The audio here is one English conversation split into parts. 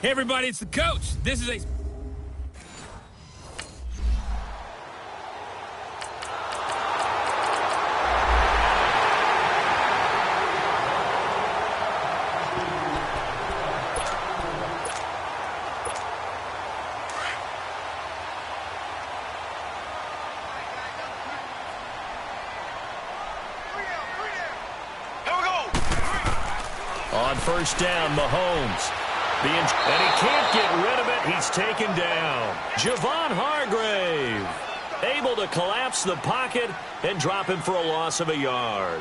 Hey everybody, it's the coach. This is a... On first down, Mahomes. And he can't get rid of it. He's taken down. Javon Hargrave able to collapse the pocket and drop him for a loss of a yard.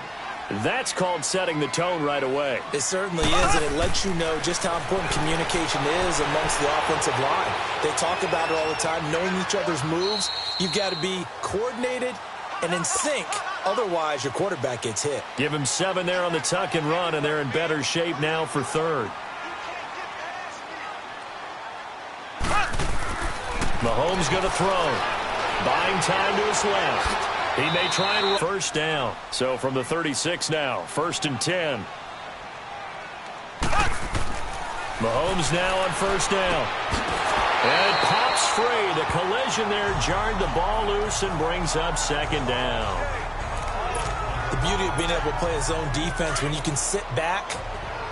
That's called setting the tone right away. It certainly is, and it lets you know just how important communication is amongst the offensive line. They talk about it all the time, knowing each other's moves. You've got to be coordinated and in sync. Otherwise, your quarterback gets hit. Give him 7 there on the tuck and run, and they're in better shape now for third. Mahomes going to throw. Buying time to his left. He may try and run. First down. So from the 36 now, 1st and 10. Mahomes now on first down. And it pops free. The collision there jarred the ball loose and brings up 2nd down. The beauty of being able to play a zone defense when you can sit back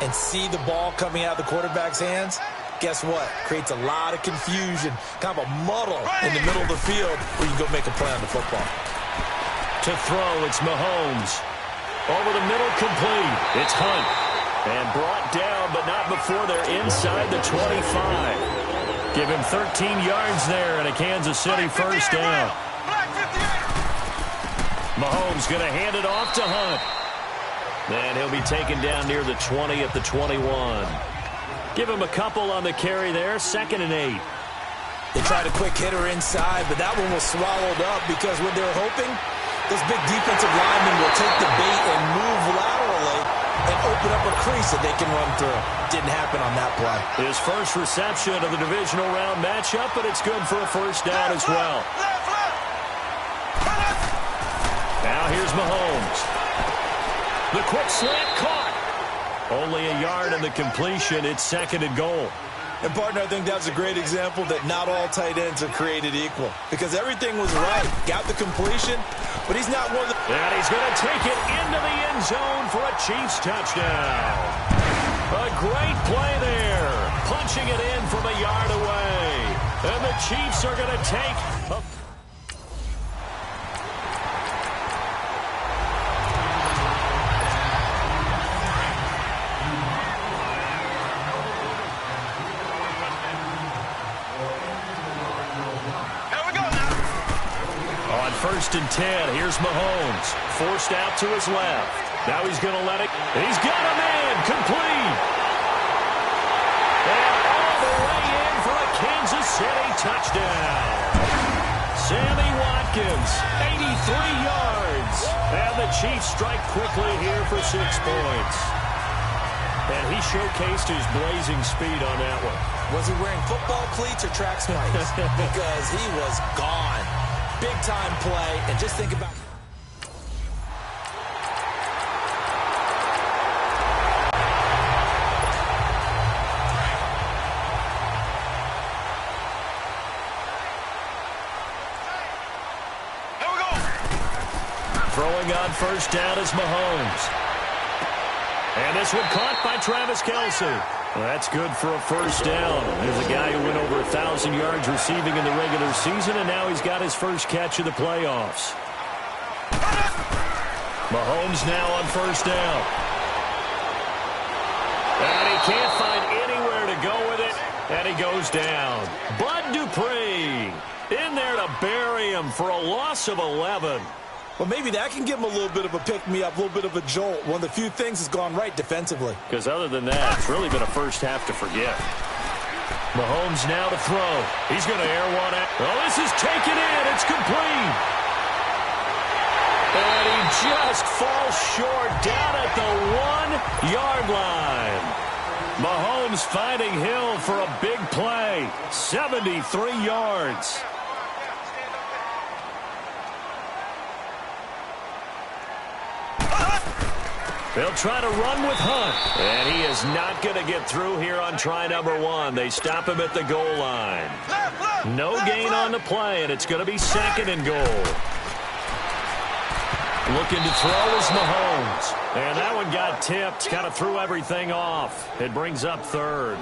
and see the ball coming out of the quarterback's hands. Guess what? Creates a lot of confusion, kind of a muddle in the middle of the field where you can go make a play on the football. To throw, it's Mahomes. Over the middle, complete. It's Hunt. And brought down, but not before they're inside the 25. Give him 13 yards there and a Kansas City first down. Mahomes going to hand it off to Hunt. And he'll be taken down near the 20 at the 21. Give him a couple on the carry there, 2nd and 8. They tried a quick hitter inside, but that one was swallowed up because when they're hoping, those big defensive linemen will take the bait and move laterally and open up a crease that they can run through. Didn't happen on that play. His first reception of the divisional round matchup, but it's good for a first down as well. Now here's Mahomes. The quick slant caught. Only a yard in the completion. It's 2nd and goal. And, partner, I think that's a great example that not all tight ends are created equal because everything was right. Got the completion, but he's not one of the... And he's going to take it into the end zone for a Chiefs touchdown. A great play there. Punching it in from a yard away. And the Chiefs are going to take a... First and 10. Here's Mahomes. Forced out to his left. Now he's going to let it. He's got a man. Complete. And all the way in for a Kansas City touchdown. Sammy Watkins, 83 yards. And the Chiefs strike quickly here for 6 points. And he showcased his blazing speed on that one. Was he wearing football cleats or track spikes? Because he was gone. Big-time play, and just think about... Here we go. Throwing on first down is Mahomes. And this one caught by Travis Kelce. Well, that's good for a first down. There's a guy who went over 1,000 yards receiving in the regular season, and now he's got his first catch of the playoffs. Mahomes now on first down. And he can't find anywhere to go with it, and he goes down. Bud Dupree in there to bury him for a loss of 11. Well, maybe that can give him a little bit of a pick-me-up, a little bit of a jolt. One of the few things has gone right defensively. Because other than that, it's really been a first half to forget. Mahomes now to throw. He's going to air one out. Oh, this is taken in. It's complete. And he just falls short down at the 1-yard line. Mahomes finding Hill for a big play. 73 yards. They'll try to run with Hunt. And he is not going to get through here on try number 1. They stop him at the goal line. No gain on the play, and it's going to be 2nd and goal. Looking to throw is Mahomes. And that one got tipped. Kind of threw everything off. It brings up 3rd.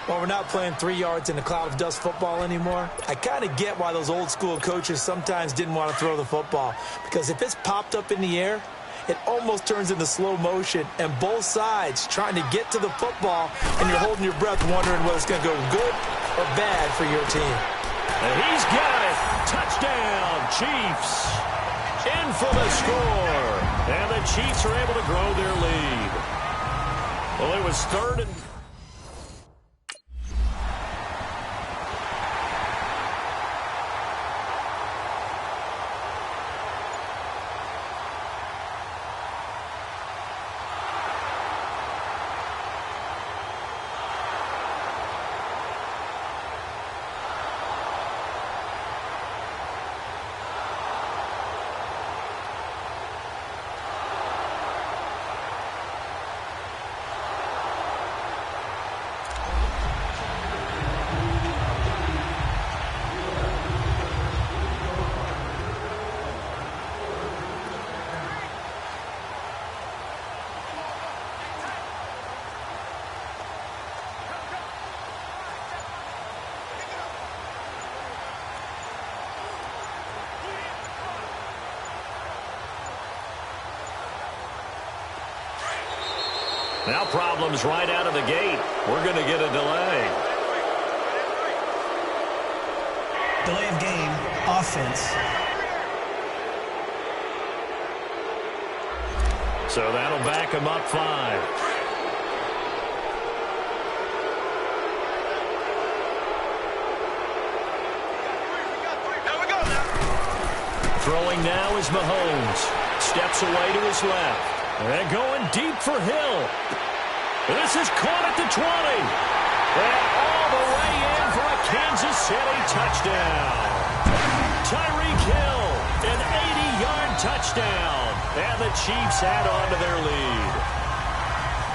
Well, we're not playing 3 yards in a cloud of dust football anymore. I kind of get why those old school coaches sometimes didn't want to throw the football. Because if it's popped up in the air, it almost turns into slow motion, and both sides trying to get to the football, and you're holding your breath wondering whether it's going to go good or bad for your team. And he's got it. Touchdown, Chiefs. In for the score. And the Chiefs are able to grow their lead. Well, it was 3rd and... Now problems right out of the gate. We're going to get a delay. Delay of game, offense. So that'll back him up 5. Throwing now is Mahomes. Steps away to his left. And going deep for Hill. This is caught at the 20. And all the way in for a Kansas City touchdown. Tyreek Hill, an 80-yard touchdown. And the Chiefs add on to their lead.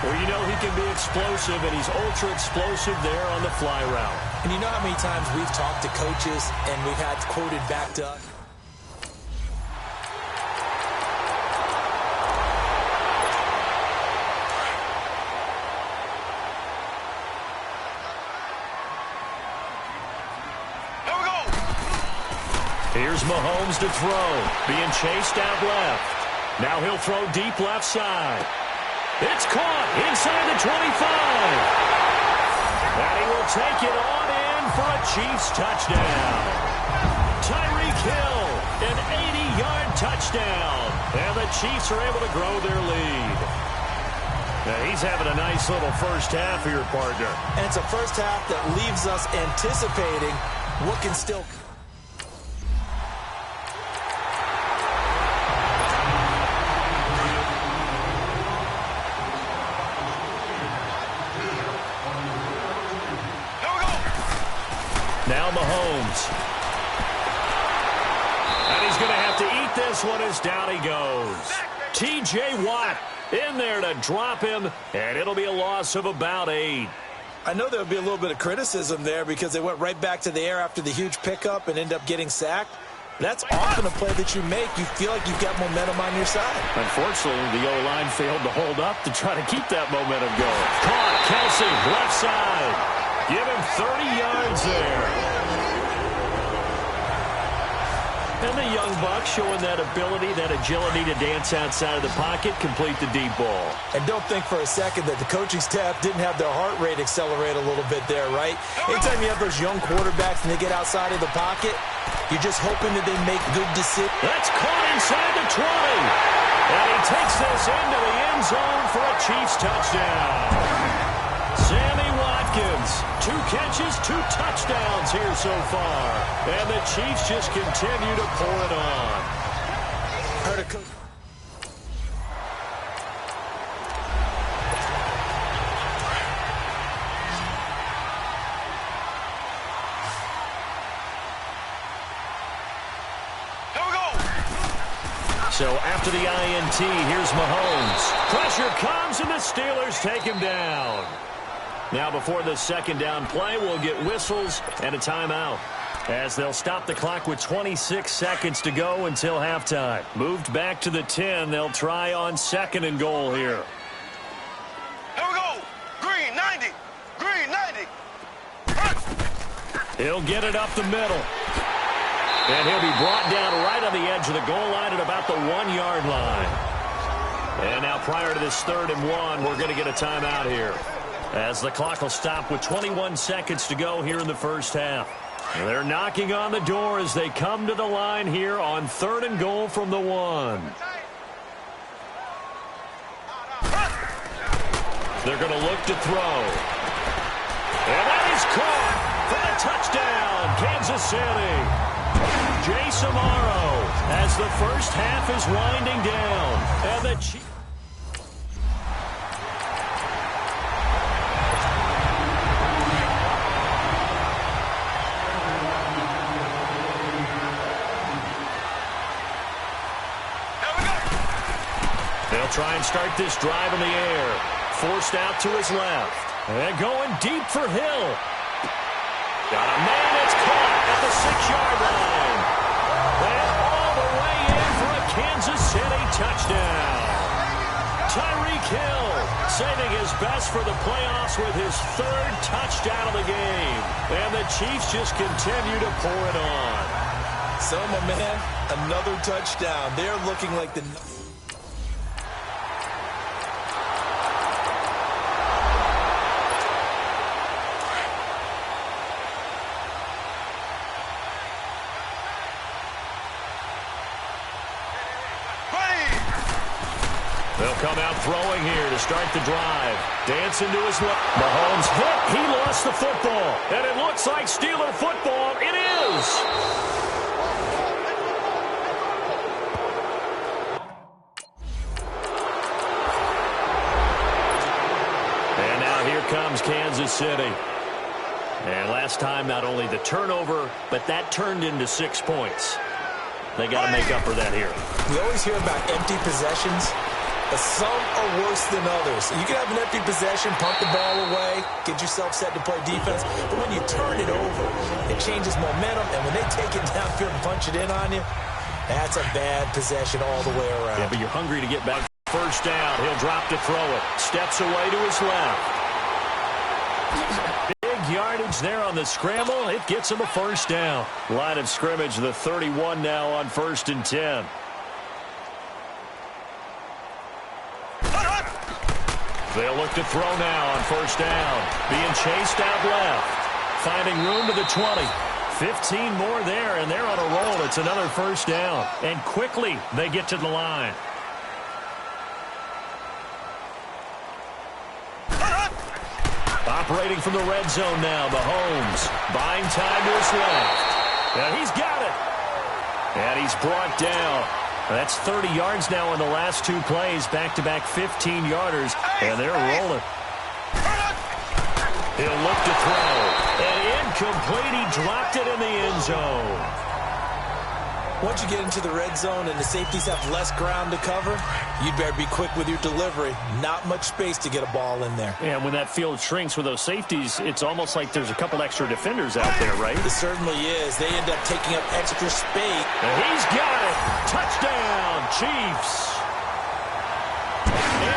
Well, you know he can be explosive, and he's ultra-explosive there on the fly route. And you know how many times we've talked to coaches and we've had quoted back to us? Here's Mahomes to throw, being chased out left. Now he'll throw deep left side. It's caught inside the 25. And he will take it on in for a Chiefs touchdown. Tyreek Hill, an 80-yard touchdown. And the Chiefs are able to grow their lead. Now he's having a nice little first half here, partner. And it's a first half that leaves us anticipating what can still... Now Mahomes. And he's going to have to eat this one as down he goes. T.J. Watt in there to drop him, and it'll be a loss of about 8. I know there would be a little bit of criticism there because they went right back to the air after the huge pickup and end up getting sacked. That's often a play that you make. You feel like you've got momentum on your side. Unfortunately, the O-line failed to hold up to try to keep that momentum going. Caught, Kelsey, left side. Give him 30 yards there. And the young buck showing that ability, that agility to dance outside of the pocket, complete the deep ball. And don't think for a second that the coaching staff didn't have their heart rate accelerate a little bit there, right? Anytime you have those young quarterbacks and they get outside of the pocket, you're just hoping that they make good decisions. That's caught inside the 20. And he takes this into the end zone for a Chiefs touchdown. Sammy Watkins, 2 catches, 2 touchdowns here so far. And the Chiefs just continue to pour it on. Heard a coach. So after the INT, here's Mahomes. Pressure comes, and the Steelers take him down. Now before the second down play, we'll get whistles and a timeout, as they'll stop the clock with 26 seconds to go until halftime. Moved back to the 10. They'll try on 2nd and goal here. Here we go. Green 90. Green 90. He'll get it up the middle. And he'll be brought down right on the edge of the goal line at about the 1-yard line. And now prior to this 3rd and 1, we're going to get a timeout here, as the clock will stop with 21 seconds to go here in the first half. They're knocking on the door as they come to the line here on 3rd and goal from the 1. They're going to look to throw. And that is caught for the touchdown, Kansas City. Jay Samaro, as the first half is winding down. And the Chiefs. They'll try and start this drive in the air. Forced out to his left. And going deep for Hill. Got a man that's caught at the 6-yard line. And all the way in for a Kansas City touchdown. Tyreek Hill saving his best for the playoffs with his 3rd touchdown of the game. And the Chiefs just continue to pour it on. So, my man, another touchdown. They're looking like the... They'll come out throwing here to start the drive. Dancing to his left. Mahomes hit. He lost the football. And it looks like Steeler football. It is. And now here comes Kansas City. And last time, not only the turnover, but that turned into 6 points. They got to make up for that here. We always hear about empty possessions, but some are worse than others. You can have an empty possession, punt the ball away, get yourself set to play defense, but when you turn it over, it changes momentum, and when they take it downfield and punch it in on you, that's a bad possession all the way around. Yeah, but you're hungry to get back. First down, he'll drop to throw it. Steps away to his left. Big yardage there on the scramble. It gets him a first down. Line of scrimmage, the 31 now on 1st and 10. They'll look to throw now on 1st down. Being chased out left. Finding room to the 20. 15 more there, and they're on a roll. It's another first down. And quickly, they get to the line. Operating from the red zone now, Mahomes. Buying time to his left. And he's got it. And he's brought down. That's 30 yards now in the last 2 plays. Back-to-back 15-yarders. And they're rolling. He'll look to throw. And incomplete. He dropped it in the end zone. Once you get into the red zone and the safeties have less ground to cover, you'd better be quick with your delivery. Not much space to get a ball in there. And when that field shrinks with those safeties, it's almost like there's a couple extra defenders out there, right? It certainly is. They end up taking up extra space. And he's got it. Touchdown, Chiefs.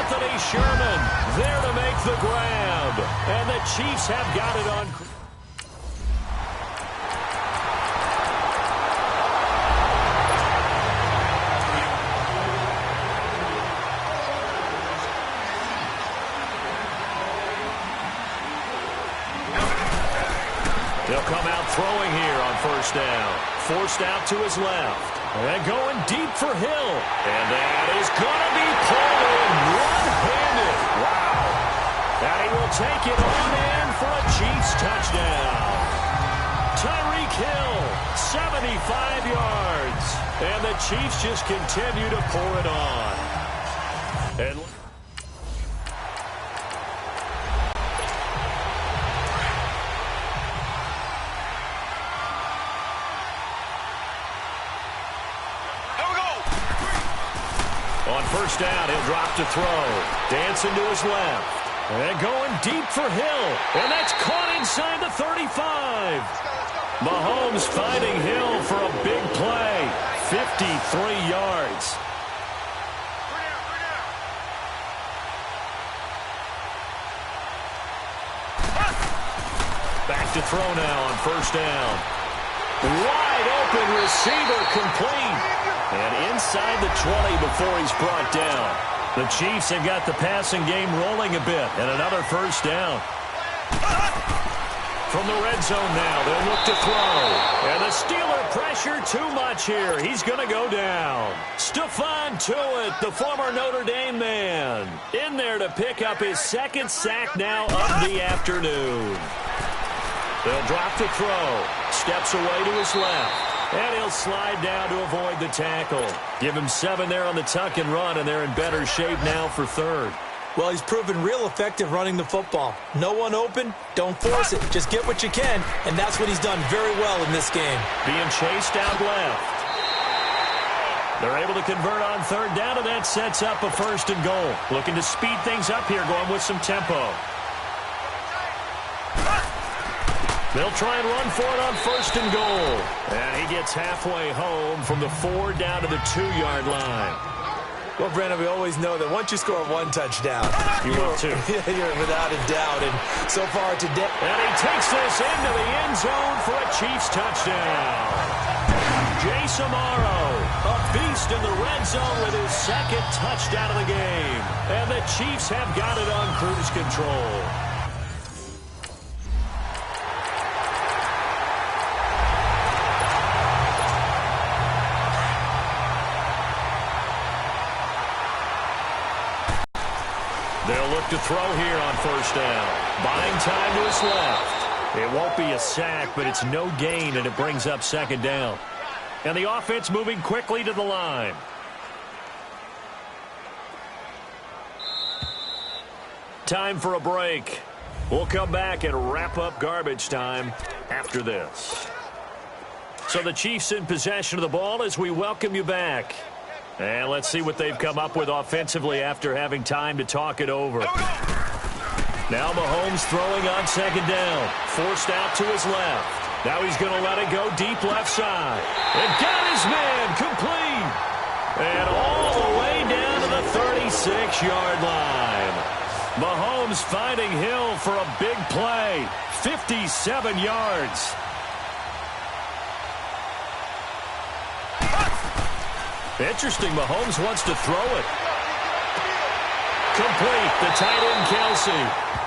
Anthony Sherman there to make the grab. And the Chiefs have got it on. He'll come out throwing here on first down. Forced out to his left. And going deep for Hill. And that is going to be pulled in one-handed. Wow. And he will take it on in for a Chiefs touchdown. Tyreek Hill, 75 yards. And the Chiefs just continue to pour it on. And on first down, he'll drop to throw. Dancing to his left. And going deep for Hill. And that's caught inside the 35. Mahomes finding Hill for a big play. 53 yards. Back to throw now on first down. Wide open receiver complete. And inside the 20 before he's brought down. The Chiefs have got the passing game rolling a bit. And another first down. From the red zone now, they'll look to throw. And the Steeler pressure too much here. He's going to go down. Stephon Tuitt, the former Notre Dame man, in there to pick up his second sack now of the afternoon. They'll drop to throw. Steps away to his left. And he'll slide down to avoid the tackle. Give him 7 there on the tuck and run, and they're in better shape now for third. Well, he's proven real effective running the football. No one open, don't force it. Just get what you can, and that's what he's done very well in this game. Being chased out left. They're able to convert on third down, and that sets up a first and goal. Looking to speed things up here, going with some tempo. They'll try and run for it on first and goal. And he gets halfway home from the 4 down to the 2-yard line. Well, Brandon, we always know that once you score one touchdown, you're without a doubt. And so far today. And he takes this into the end zone for a Chiefs touchdown. Jace Amaro, a beast in the red zone with his second touchdown of the game. And the Chiefs have got it on cruise control. They'll look to throw here on first down. Buying time to his left. It won't be a sack, but it's no gain, and it brings up second down. And the offense moving quickly to the line. Time for a break. We'll come back and wrap up garbage time after this. So the Chiefs in possession of the ball as we welcome you back. And let's see what they've come up with offensively after having time to talk it over. Now Mahomes throwing on second down. Forced out to his left. Now he's going to let it go deep left side. And got his man complete. And all the way down to the 36-yard line. Mahomes finding Hill for a big play. 57 yards. Interesting, Mahomes wants to throw it. Complete, the tight end Kelsey.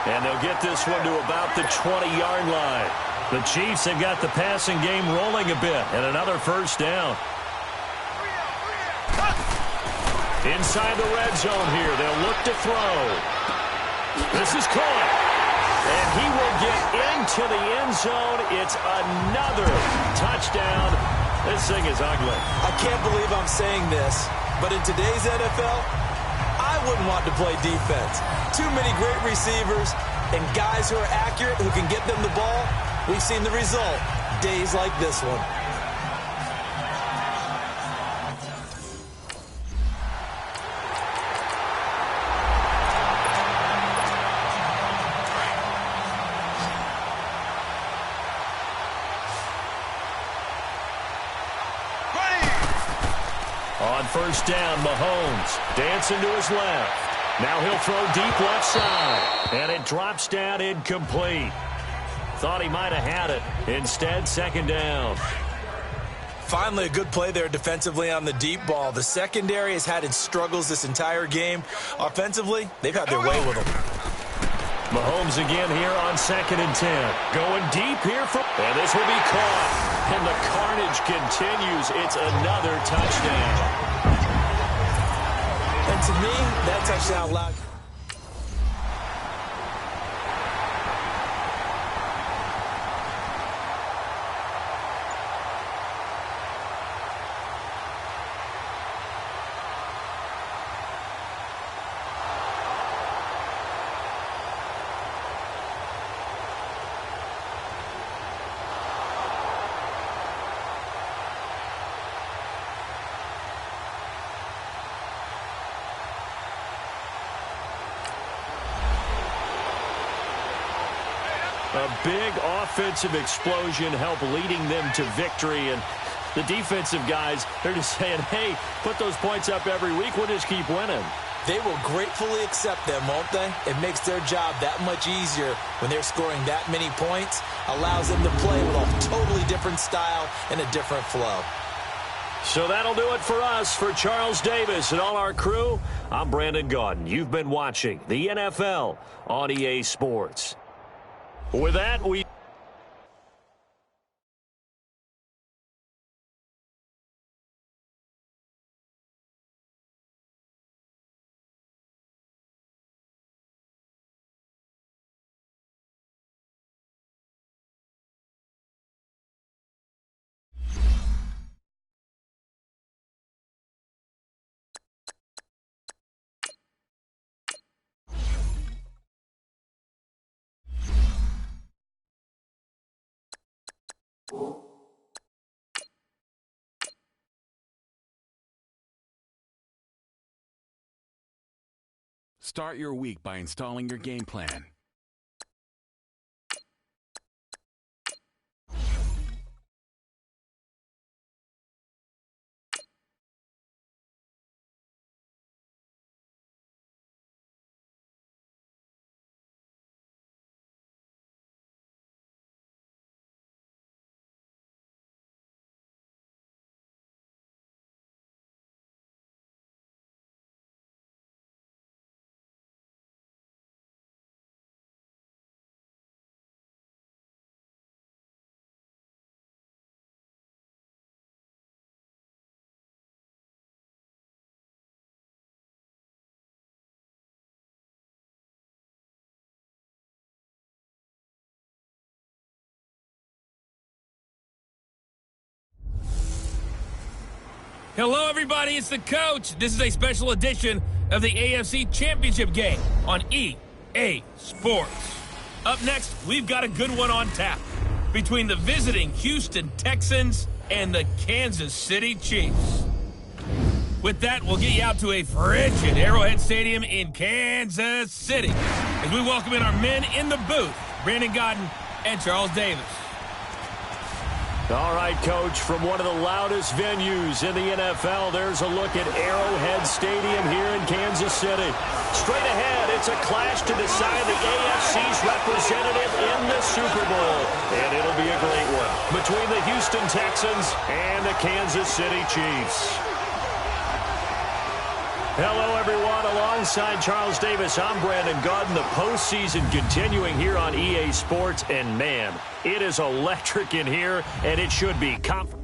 And they'll get this one to about the 20-yard line. The Chiefs have got the passing game rolling a bit. And another first down. Inside the red zone here, they'll look to throw. This is caught. And he will get into the end zone. It's another touchdown. This thing is ugly. I can't believe I'm saying this, but in today's NFL, I wouldn't want to play defense. Too many great receivers and guys who are accurate, who can get them the ball. We've seen the result. Days like this one. On first down, Mahomes dancing to his left. Now he'll throw deep left side. And it drops down incomplete. Thought he might have had it. Instead, second down. Finally, a good play there defensively on the deep ball. The secondary has had its struggles this entire game. Offensively, they've had their way with them. Mahomes again here on 2nd and 10. Going deep here and this will be caught. And the carnage continues. It's another touchdown. And to me, that touchdown allowed... A big offensive explosion helped leading them to victory. And the defensive guys, they're just saying, hey, put those points up every week. We'll just keep winning. They will gratefully accept them, won't they? It makes their job that much easier when they're scoring that many points. Allows them to play with a totally different style and a different flow. So that'll do it for us. For Charles Davis and all our crew, I'm Brandon Gaudin. You've been watching the NFL on EA Sports. With that, we... Start your week by installing your game plan. Hello, everybody. It's the coach. This is a special edition of the AFC Championship game on EA Sports. Up next, we've got a good one on tap between the visiting Houston Texans and the Kansas City Chiefs. With that, we'll get you out to a frigid Arrowhead Stadium in Kansas City as we welcome in our men in the booth, Brandon Gaudin and Charles Davis. All right, Coach, from one of the loudest venues in the NFL, there's a look at Arrowhead Stadium here in Kansas City. Straight ahead, it's a clash to decide the AFC's representative in the Super Bowl. And it'll be a great one between the Houston Texans and the Kansas City Chiefs. Hello, everyone. Alongside Charles Davis, I'm Brandon Gaudin. The postseason continuing here on EA Sports. And, man, it is electric in here, and it should be confident.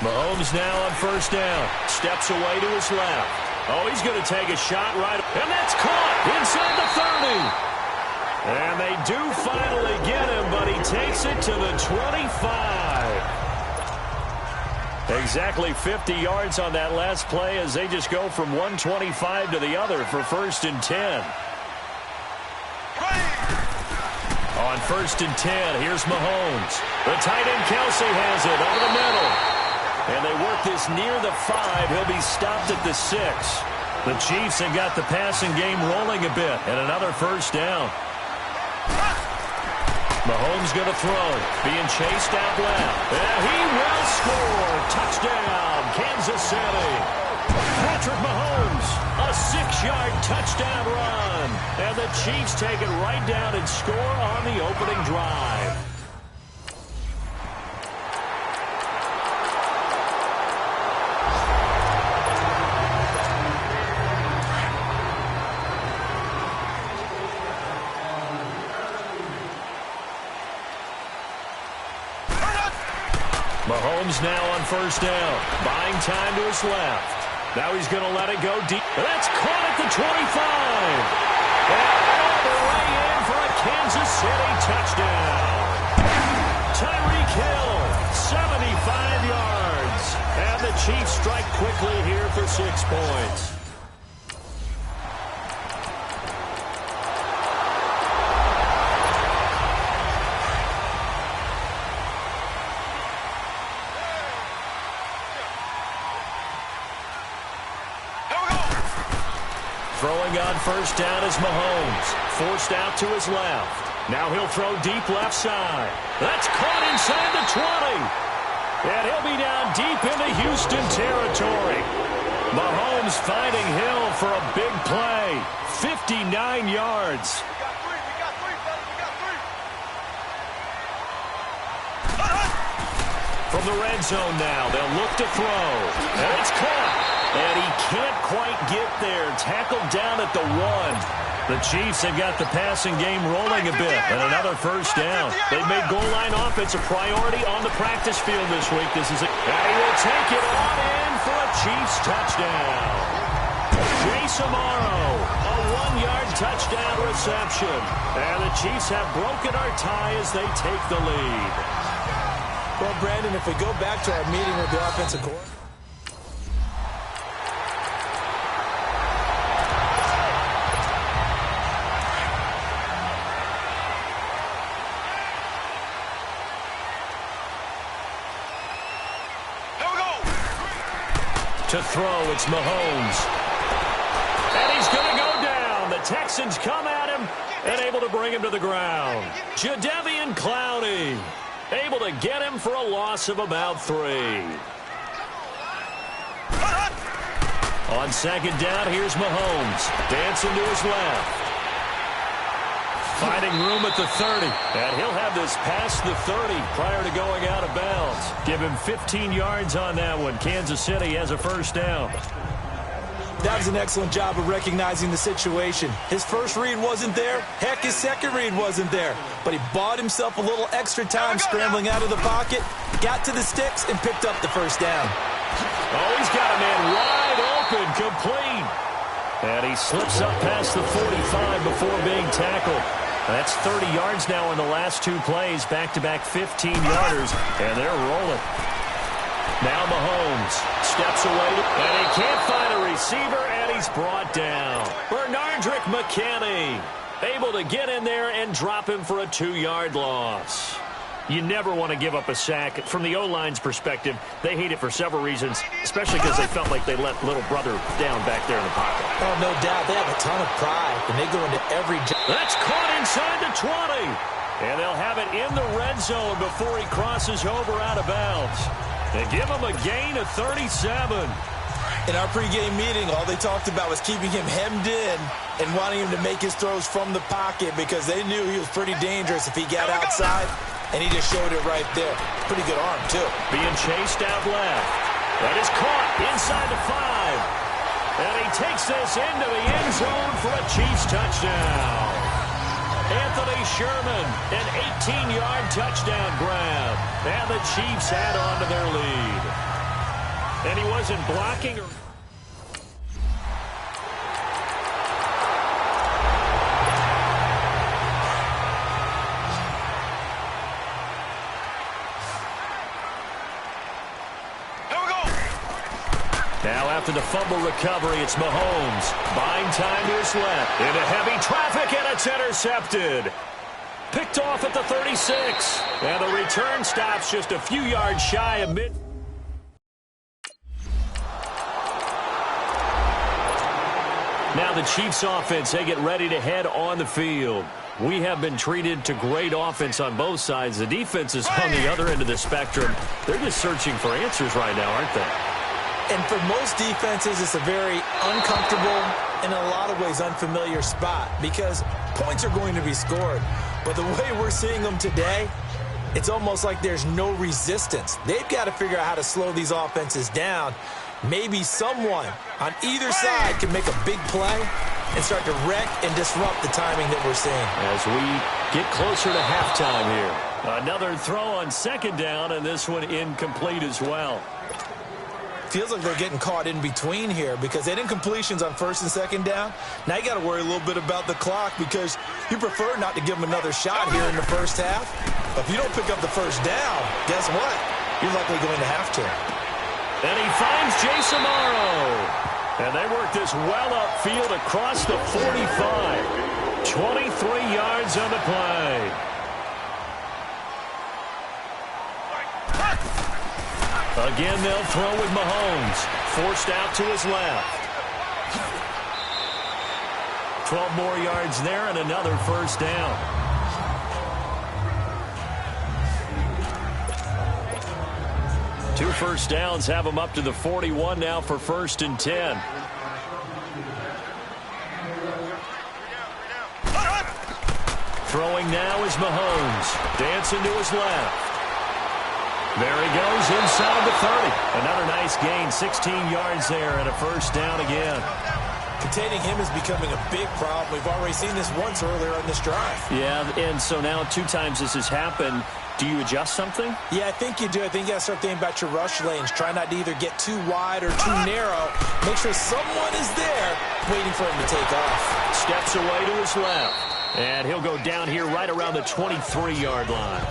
Mahomes now on first down. Steps away to his left. Oh, he's going to take a shot right. And that's caught inside the 30. And they do finally get him, but he takes it to the 25. Exactly 50 yards on that last play as they just go from 125 to the other for 1st and 10. On 1st and 10, here's Mahomes. The tight end Kelsey has it over the middle. And they work this near the 5. He'll be stopped at the 6. The Chiefs have got the passing game rolling a bit. And another first down. Mahomes going to throw. Being chased out left. And he will score. Touchdown, Kansas City. Patrick Mahomes. A 6-yard touchdown run. And the Chiefs take it right down and score on the opening drive. Mahomes now on first down. Buying time to his left. Now he's going to let it go deep. That's caught at the 25. And all the way in for a Kansas City touchdown. Tyreek Hill, 75 yards. And the Chiefs strike quickly here for 6 points. Throwing on first down is Mahomes. Forced out to his left. Now he'll throw deep left side. That's caught inside the 20. And he'll be down deep into Houston territory. Mahomes finding Hill for a big play. 59 yards. From the red zone now, they'll look to throw. And it's caught. And he can't quite get there. Tackled down at the 1. The Chiefs have got the passing game rolling a bit. And another first down. They've made goal line offense a priority on the practice field this week. This is it. And he will take it on in for a Chiefs touchdown. Jace Amaro, a 1-yard touchdown reception. And the Chiefs have broken our tie as they take the lead. Well, Brandon, if we go back to our meeting with the offensive coordinator, to throw, it's Mahomes. And he's going to go down. The Texans come at him and able to bring him to the ground. Jadeveon Clowney able to get him for a loss of about 3. On second down, here's Mahomes. Dancing to his left. Finding room at the 30. And he'll have this past the 30 prior to going out of bounds. Give him 15 yards on that one. Kansas City has a first down. That was an excellent job of recognizing the situation. His first read wasn't there. Heck, his second read wasn't there. But he bought himself a little extra time scrambling out of the pocket, got to the sticks, and picked up the first down. Oh, he's got a man wide open, complete. And he slips up past the 45 before being tackled. That's 30 yards now in the last 2 plays. Back-to-back 15-yarders, and they're rolling. Now Mahomes steps away, and he can't find a receiver, and he's brought down. Bernardrick McKinney able to get in there and drop him for a 2-yard loss. You never want to give up a sack. From the O-line's perspective, they hate it for several reasons, especially because they felt like they let little brother down back there in the pocket. Oh, no doubt. They have a ton of pride, and they go into every... That's caught inside the 20. And they'll have it in the red zone before he crosses over out of bounds. They give him a gain of 37. In our pregame meeting, all they talked about was keeping him hemmed in and wanting him to make his throws from the pocket because they knew he was pretty dangerous if he got outside, and he just showed it right there. Pretty good arm, too. Being chased out left. That is caught inside the 5. And he takes this into the end zone for a Chiefs touchdown. Anthony Sherman, an 18-yard touchdown grab. And the Chiefs add on to their lead. And he wasn't blocking or... Now after the fumble recovery, it's Mahomes. Buying time to his left. Into heavy traffic, and it's intercepted. Picked off at the 36. And the return stops just a few yards shy of mid... Now the Chiefs offense, they get ready to head on the field. We have been treated to great offense on both sides. The defense is on the other end of the spectrum. They're just searching for answers right now, aren't they? And for most defenses, it's a very uncomfortable, in a lot of ways, unfamiliar spot because points are going to be scored. But the way we're seeing them today, it's almost like there's no resistance. They've got to figure out how to slow these offenses down. Maybe someone on either side can make a big play and start to wreck and disrupt the timing that we're seeing. As we get closer to halftime here. Another throw on second down, and this one incomplete as well. Feels like they're getting caught in between here because they didn't completions on first and second down. Now you got to worry a little bit about the clock because you prefer not to give them another shot here in the first half. But if you don't pick up the first down, guess what? You're likely going to have to. And he finds Jason Morrow. And they work this well upfield across the 45. 23 yards on the play. Again, they'll throw with Mahomes. Forced out to his left. 12 more yards there and another first down. Two first downs have them up to the 41 now for 1st and 10. Throwing now is Mahomes. Dancing to his left. There he goes inside the 30. Another nice gain, 16 yards there and a first down again. Containing him is becoming a big problem. We've already seen this once earlier on this drive. Yeah, and so now 2 times this has happened. Do you adjust something? Yeah, I think you do. I think you got to start thinking about your rush lanes. Try not to either get too wide or too narrow. Make sure someone is there waiting for him to take off. Steps away to his left. And he'll go down here right around the 23-yard line.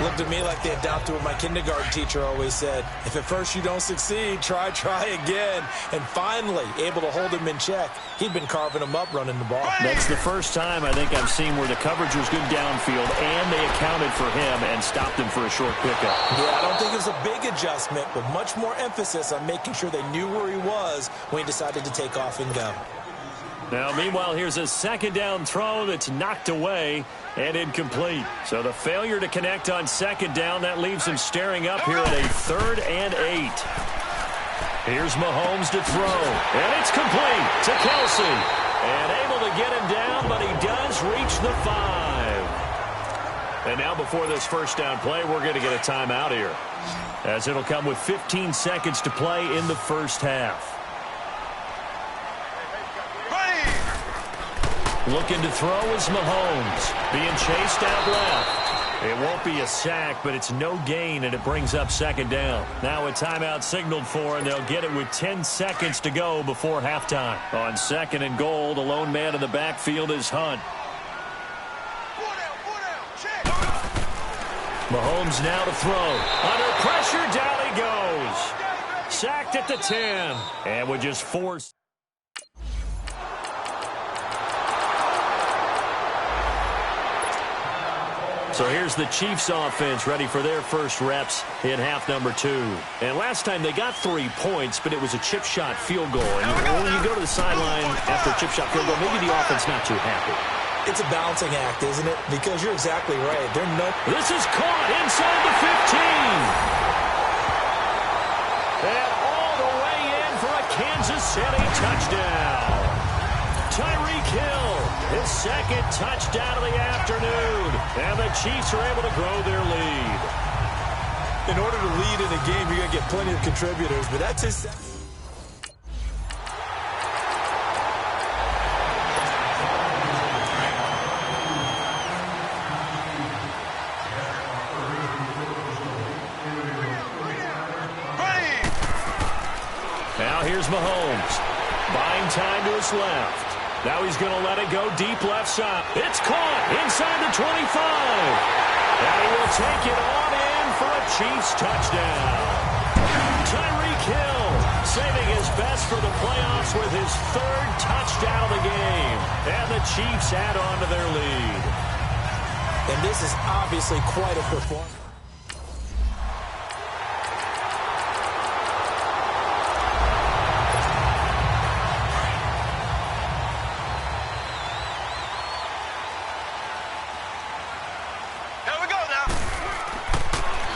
Looked at me like they adopted what my kindergarten teacher always said. If at first you don't succeed, try again. And finally, able to hold him in check. He'd been carving him up running the ball. That's the first time I think I've seen where the coverage was good downfield and they accounted for him and stopped him for a short pickup. Yeah, I don't think it was a big adjustment, but much more emphasis on making sure they knew where he was when he decided to take off and go. Now, meanwhile, here's a second down throw that's knocked away and incomplete. So the failure to connect on second down, that leaves him staring up here at a 3rd and 8. Here's Mahomes to throw, and it's complete to Kelsey. And able to get him down, but he does reach the 5. And now before this first down play, we're going to get a timeout here, as it'll come with 15 seconds to play in the first half. Looking to throw is Mahomes. Being chased out left. It won't be a sack, but it's no gain, and it brings up second down. Now a timeout signaled for, and they'll get it with 10 seconds to go before halftime. On 2nd and goal, the lone man in the backfield is Hunt. Mahomes now to throw. Under pressure, down he goes. Sacked at the 10. And with just 4... So here's the Chiefs offense ready for their first reps in half number 2. And last time they got 3 points, but it was a chip shot field goal. And when you go to the sideline after a chip shot field goal, maybe the offense not too happy. It's a balancing act, isn't it? Because you're exactly right. They're not. This is caught inside the 15. And all the way in for a Kansas City touchdown. Tyreek Hill, his 2nd touchdown of the afternoon. And the Chiefs are able to grow their lead. In order to lead in a game, you're going to get plenty of contributors, but that's his... Now here's Mahomes. Buying time to his left. Now he's going to let it go deep left side. It's caught inside the 25. And he will take it on in for a Chiefs touchdown. Tyreek Hill saving his best for the playoffs with his 3rd touchdown of the game. And the Chiefs add on to their lead. And this is obviously quite a performance.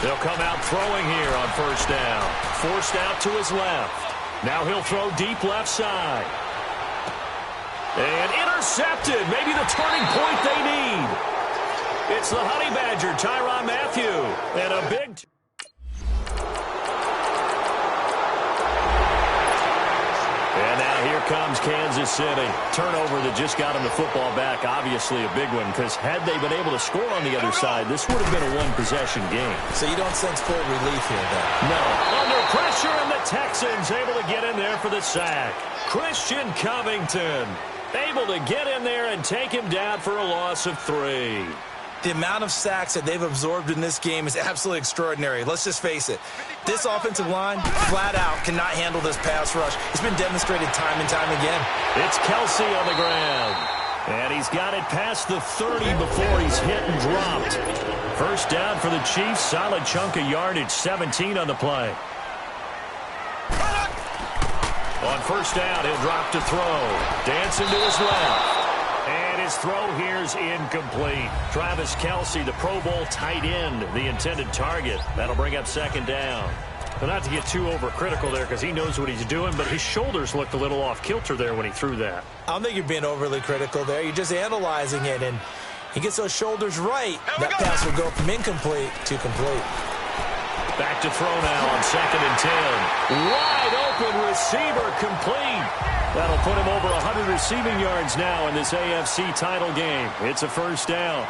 They'll come out throwing here on first down. Forced out to his left. Now he'll throw deep left side. And intercepted. Maybe the turning point they need. It's the Honey Badger, Tyrann Mathieu. And a big... And now here comes Kansas City. Turnover that just got him the football back. Obviously a big one, because had they been able to score on the other side, this would have been a one-possession game. So you don't sense full relief here, then? No. Under pressure, and the Texans able to get in there for the sack. Christian Covington able to get in there and take him down for a loss of 3. The amount of sacks that they've absorbed in this game is absolutely extraordinary. Let's just face it. This offensive line, flat out, cannot handle this pass rush. It's been demonstrated time and time again. It's Kelsey on the ground. And he's got it past the 30 before he's hit and dropped. First down for the Chiefs. Solid chunk of yardage. 17 on the play. On first down, he'll drop to throw. Dancing to his left. And his throw here's incomplete. Travis Kelsey, the Pro Bowl tight end, the intended target. That'll bring up second down. But not to get too overcritical there, because he knows what he's doing, but his shoulders looked a little off kilter there when he threw that. I don't think you're being overly critical there. You're just analyzing it, and he gets those shoulders right. That pass will go from incomplete to complete. Back to throw now on 2nd and 10. Wide open receiver complete. That'll put him over 100 receiving yards now in this AFC title game. It's a first down.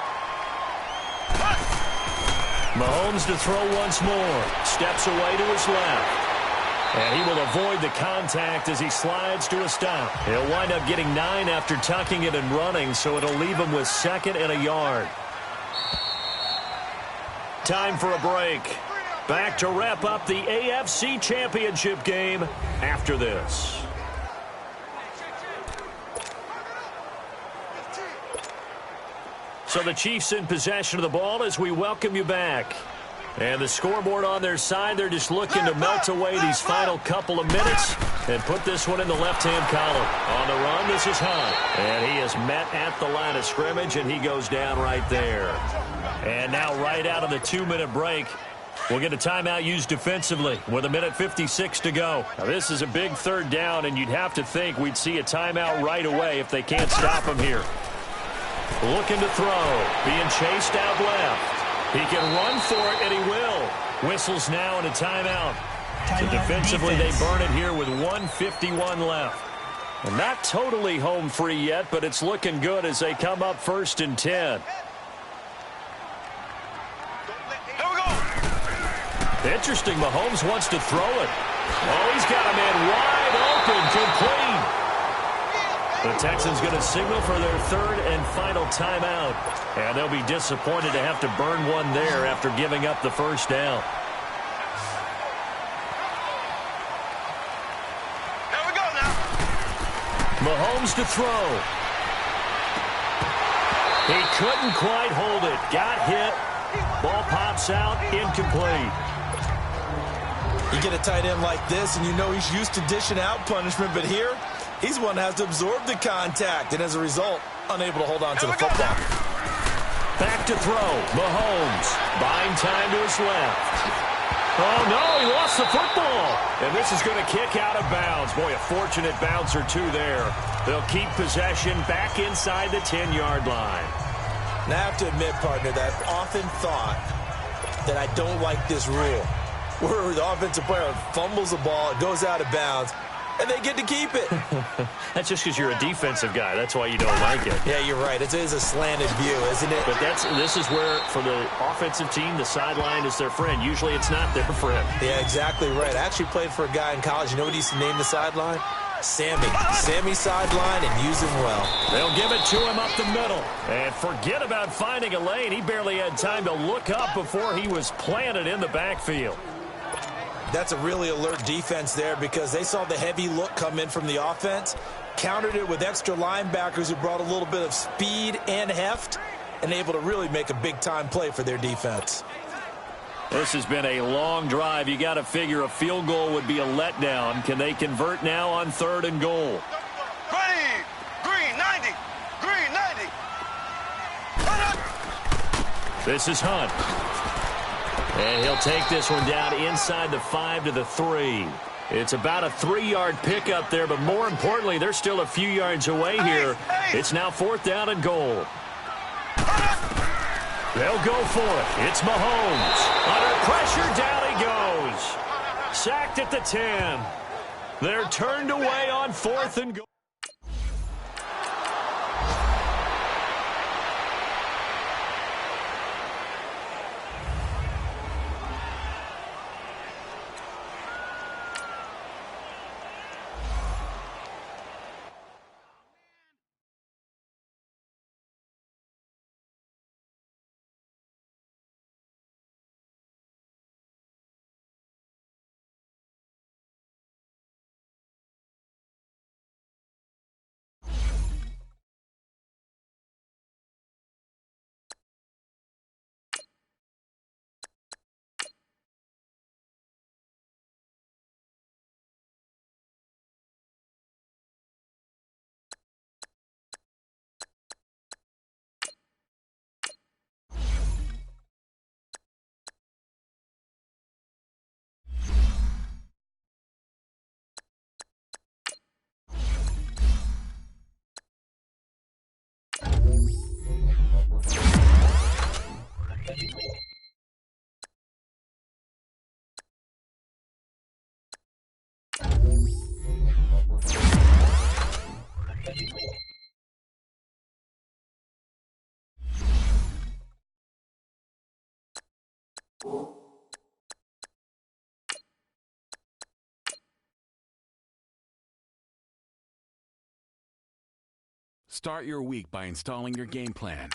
Mahomes to throw once more. Steps away to his left. And he will avoid the contact as he slides to a stop. He'll wind up getting 9 after tucking it and running, so it'll leave him with 2nd and a yard. Time for a break. Back to wrap up the AFC Championship game after this. So the Chiefs in possession of the ball as we welcome you back. And the scoreboard on their side, they're just looking to melt away these final couple of minutes and put this one in the left-hand column. On the run, this is Hunt. And he is met at the line of scrimmage, and he goes down right there. And now right out of the 2-minute break, we'll get a timeout used defensively with 1:56 to go. Now, this is a big third down, and you'd have to think we'd see a timeout right away if they can't stop him here. Looking to throw. Being chased out left. He can run for it, and he will. Whistles now and a timeout. So defensively, they burn it here with 1:51 left. And not totally home free yet, but it's looking good as they come up 1st and 10. Interesting, Mahomes wants to throw it. Oh, he's got a man wide open, complete. The Texans going to signal for their 3rd and final timeout. And they'll be disappointed to have to burn one there after giving up the first down. Here we go now. Mahomes to throw. He couldn't quite hold it. Got hit. Ball pops out, incomplete. You get a tight end like this, and you know he's used to dishing out punishment, but here, he's one that has to absorb the contact, and as a result, unable to hold on to the football. Back to throw. Mahomes. Buying time to his left. Oh, no, he lost the football. And this is going to kick out of bounds. Boy, a fortunate bounce or two there. They'll keep possession back inside the 10-yard line. And I have to admit, partner, that I've often thought that I don't like this rule, where the offensive player fumbles the ball, it goes out of bounds, and they get to keep it. That's just because you're a defensive guy. That's why you don't like it. Yeah, you're right. It is a slanted view, isn't it? But this is where, for the offensive team, the sideline is their friend. Usually it's not their friend. Yeah, exactly right. I actually played for a guy in college. You know what he used to name the sideline? Sammy. Sammy sideline, and use him well. They'll give it to him up the middle. And forget about finding a lane. He barely had time to look up before he was planted in the backfield. That's a really alert defense there because they saw the heavy look come in from the offense, countered it with extra linebackers who brought a little bit of speed and heft, and able to really make a big-time play for their defense. This has been a long drive. You got to figure a field goal would be a letdown. Can they convert now on 3rd and goal? Ready. Green 90. Green 90. This is Hunt. And he'll take this one down inside the 5 to the 3. It's about a 3-yard pickup there, but more importantly, they're still a few yards away here. It's now 4th down and goal. They'll go for it. It's Mahomes. Under pressure, down he goes. Sacked at the 10. They're turned away on 4th and goal. Start your week by installing your game plan.